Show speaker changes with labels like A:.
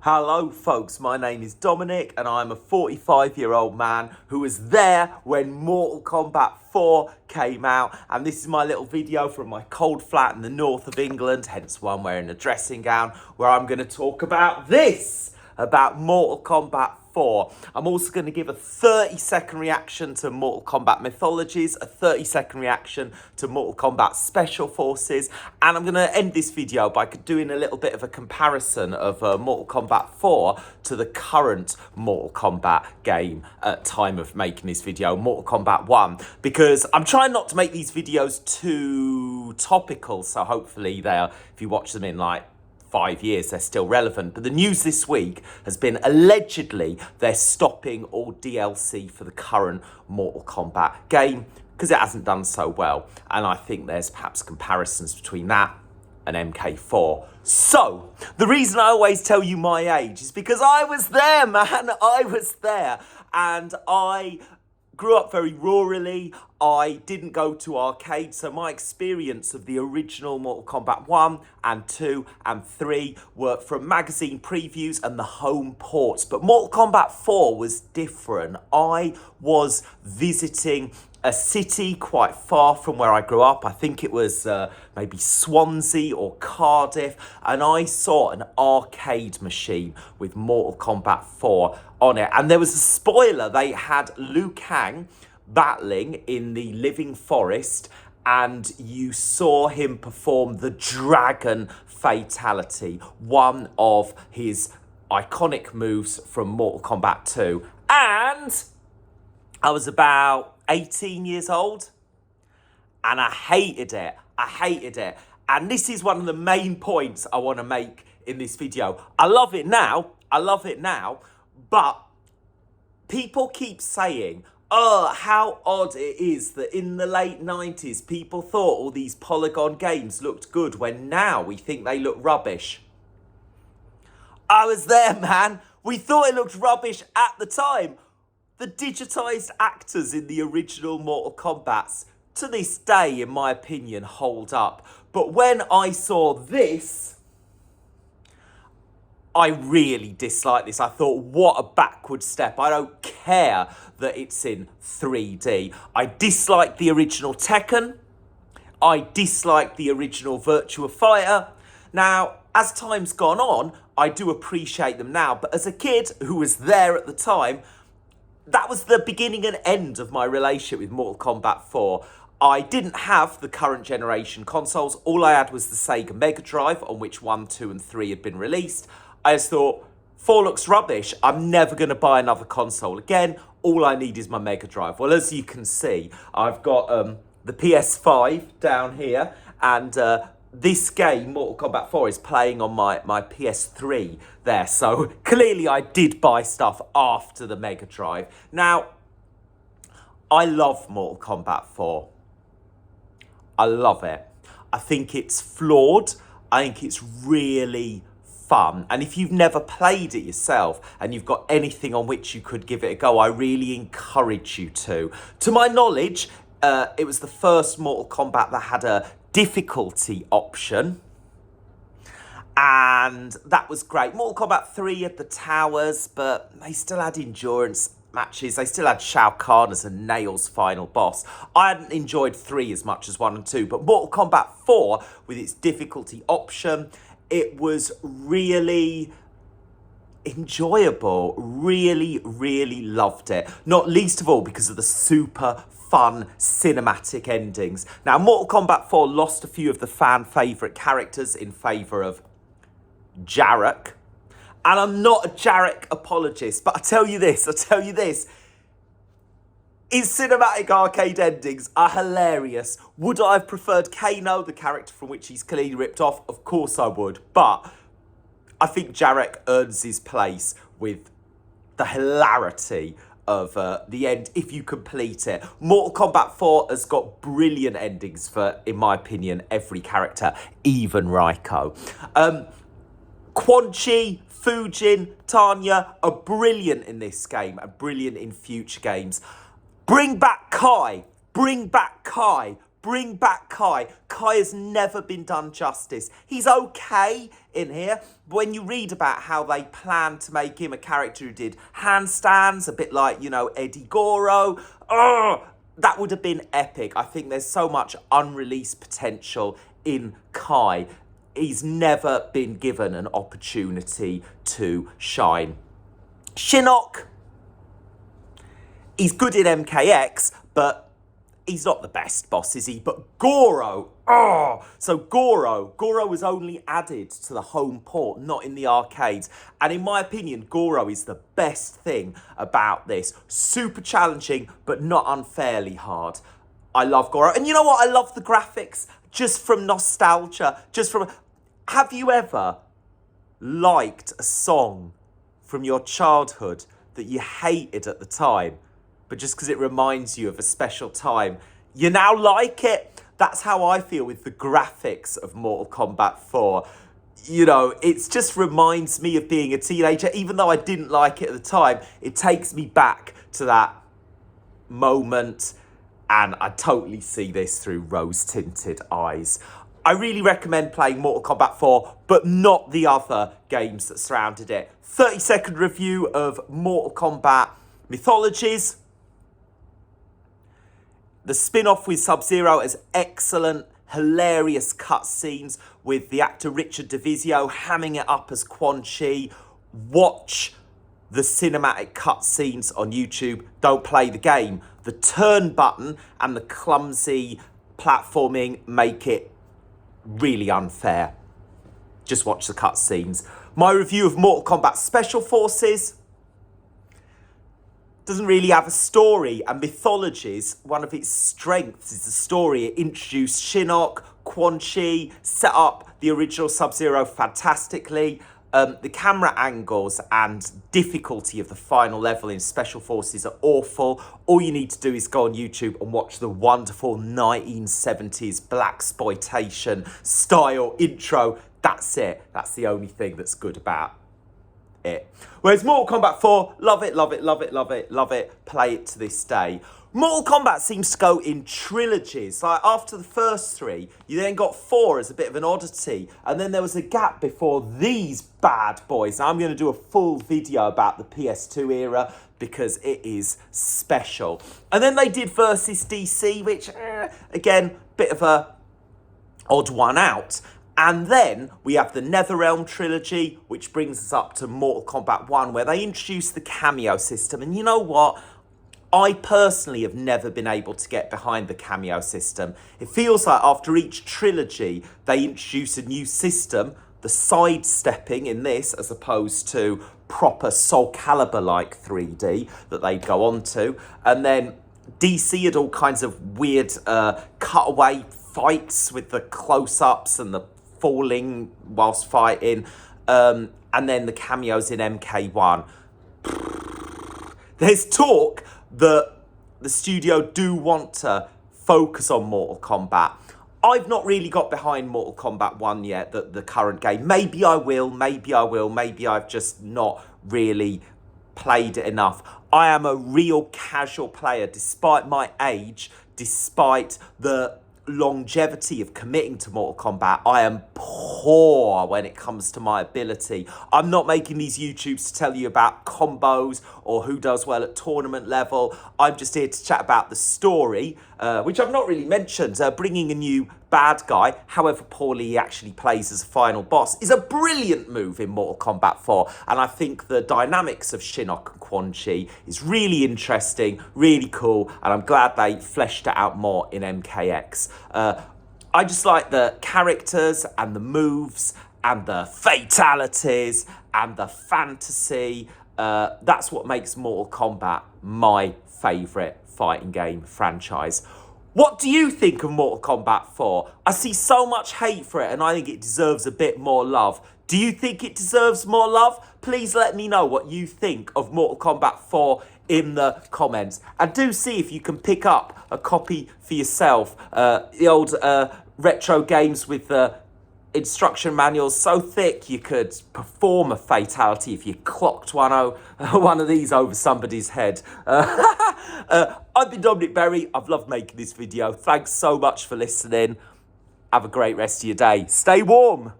A: Hello folks, my name is Dominic and I'm a 45-year-old man who was there when Mortal Kombat 4 came out, and this is my little video from my cold flat in the north of England, hence why I'm wearing a dressing gown, where I'm going to talk about about Mortal Kombat 4. I'm also going to give a 30-second reaction to Mortal Kombat Mythologies, a 30-second reaction to Mortal Kombat Special Forces, and I'm going to end this video by doing a little bit of a comparison of Mortal Kombat 4 to the current Mortal Kombat game at time of making this video, Mortal Kombat 1, because I'm trying not to make these videos too topical, so hopefully if you watch them in like 5 years, they're still relevant. But the news this week has been allegedly they're stopping all DLC for the current Mortal Kombat game because it hasn't done so well. And I think there's perhaps comparisons between that and MK4. So, the reason I always tell you my age is because I was there, man. I was there. And I grew up very rurally. I didn't go to arcades, so my experience of the original Mortal Kombat 1 and 2 and 3 were from magazine previews and the home ports. But Mortal Kombat 4 was different. I was visiting a city quite far from where I grew up. I think it was maybe Swansea or Cardiff, and I saw an arcade machine with Mortal Kombat 4 on it. And there was a spoiler. They had Liu Kang battling in the living forest, and you saw him perform the dragon fatality, one of his iconic moves from Mortal Kombat 2. And I was about 18 years old, and I hated it. And this is one of the main points I want to make in this video. I love it now, but people keep saying, oh, how odd it is that in the late 90s, people thought all these polygon games looked good when now we think they look rubbish. I was there, man. We thought it looked rubbish at the time. The digitised actors in the original Mortal Kombats, to this day, in my opinion, hold up. But when I saw this, I really disliked this. I thought, what a backward step. I don't care that it's in 3D. I dislike the original Tekken. I dislike the original Virtua Fighter. Now, as time's gone on, I do appreciate them now. But as a kid who was there at the time, that was the beginning and end of my relationship with Mortal Kombat 4. I didn't have the current generation consoles. All I had was the Sega Mega Drive, on which 1, 2 and 3 had been released. I just thought, 4 looks rubbish. I'm never going to buy another console again. All I need is my Mega Drive. Well, as you can see, I've got the PS5 down here, and this game, Mortal Kombat 4, is playing on my PS3 there. So clearly I did buy stuff after the Mega Drive. Now, I love Mortal Kombat 4. I love it. I think it's flawed. I think it's really fun. And if you've never played it yourself and you've got anything on which you could give it a go, I really encourage you to. To my knowledge, it was the first Mortal Kombat that had a difficulty option, and that was great. Mortal Kombat 3 had the towers, but they still had endurance matches. They still had Shao Kahn as a nails final boss. I hadn't enjoyed 3 as much as 1 and 2, but Mortal Kombat 4, with its difficulty option, it was really enjoyable. Really loved it. Not least of all because of the super fun cinematic endings. Now, Mortal Kombat 4 lost a few of the fan favourite characters in favour of Jarek. And I'm not a Jarek apologist, but I tell you this, his cinematic arcade endings are hilarious. Would I have preferred Kano, the character from which he's clearly ripped off? Of course I would. But I think Jarek earns his place with the hilarity of the end if you complete it. Mortal Kombat 4 has got brilliant endings for, in my opinion, every character, even Raiko. Quan Chi, Fujin, Tanya are brilliant in this game and brilliant in future games. Bring back Kai. Bring back Kai. Kai has never been done justice. He's okay in here. But when you read about how they planned to make him a character who did handstands, a bit like, you know, Eddie Goro, that would have been epic. I think there's so much unreleased potential in Kai. He's never been given an opportunity to shine. Shinnok, he's good in MKX, but he's not the best boss, is he? But Goro, so Goro was only added to the home port, not in the arcades. And in my opinion, Goro is the best thing about this. Super challenging, but not unfairly hard. I love Goro. And you know what? I love the graphics, just from nostalgia, have you ever liked a song from your childhood that you hated at the time, but just because it reminds you of a special time, you now like it? That's how I feel with the graphics of Mortal Kombat 4. You know, it just reminds me of being a teenager. Even though I didn't like it at the time, it takes me back to that moment, and I totally see this through rose-tinted eyes. I really recommend playing Mortal Kombat 4, but not the other games that surrounded it. 30-second review of Mortal Kombat Mythologies. The spin-off with Sub-Zero has excellent, hilarious cutscenes with the actor Richard DeVizio hamming it up as Quan Chi. Watch the cinematic cutscenes on YouTube. Don't play the game. The turn button and the clumsy platforming make it really unfair. Just watch the cutscenes. My review of Mortal Kombat Special Forces doesn't really have a story, and Mythologies, one of its strengths is the story. It introduced Shinnok, Quan Chi, set up the original Sub-Zero fantastically. The camera angles and difficulty of the final level in Special Forces are awful. All you need to do is go on YouTube and watch the wonderful 1970s blaxploitation style intro. That's it. That's the only thing that's good about it. Whereas Mortal Kombat 4, love it, love it, love it, love it, love it. Play it to this day. Mortal Kombat seems to go in trilogies. Like after the first 3, you then got 4 as a bit of an oddity. And then there was a gap before these bad boys. Now I'm going to do a full video about the PS2 era because it is special. And then they did versus DC, which, again, bit of a odd one out. And then we have the NetherRealm trilogy, which brings us up to Mortal Kombat 1, where they introduced the cameo system. And you know what? I personally have never been able to get behind the cameo system. It feels like after each trilogy, they introduce a new system, the sidestepping in this, as opposed to proper Soul Calibur-like 3D that they'd go on to. And then DC had all kinds of weird cutaway fights with the close-ups and the falling whilst fighting. And then the cameos in MK1. There's talk that the studio do want to focus on Mortal Kombat. I've not really got behind Mortal Kombat 1 yet, the current game. Maybe I will, maybe I will, maybe I've just not really played it enough. I am a real casual player, despite my age, despite the longevity of committing to Mortal Kombat. I am poor when it comes to my ability. I'm not making these YouTubes to tell you about combos or who does well at tournament level. I'm just here to chat about the story, which I've not really mentioned. Bringing a new bad guy, however poorly he actually plays as a final boss, is a brilliant move in Mortal Kombat 4. And I think the dynamics of Shinnok and Quan Chi is really interesting, really cool, and I'm glad they fleshed it out more in MKX. I just like the characters and the moves and the fatalities and the fantasy. That's what makes Mortal Kombat my favourite fighting game franchise. What do you think of Mortal Kombat 4? I see so much hate for it and I think it deserves a bit more love. Do you think it deserves more love? Please let me know what you think of Mortal Kombat 4 in the comments. And do see if you can pick up a copy for yourself. The old retro games with the instruction manuals so thick you could perform a fatality if you clocked one of these over somebody's head. I've been Dominic Berry. I've loved making this video. Thanks so much for listening. Have a great rest of your day. Stay warm.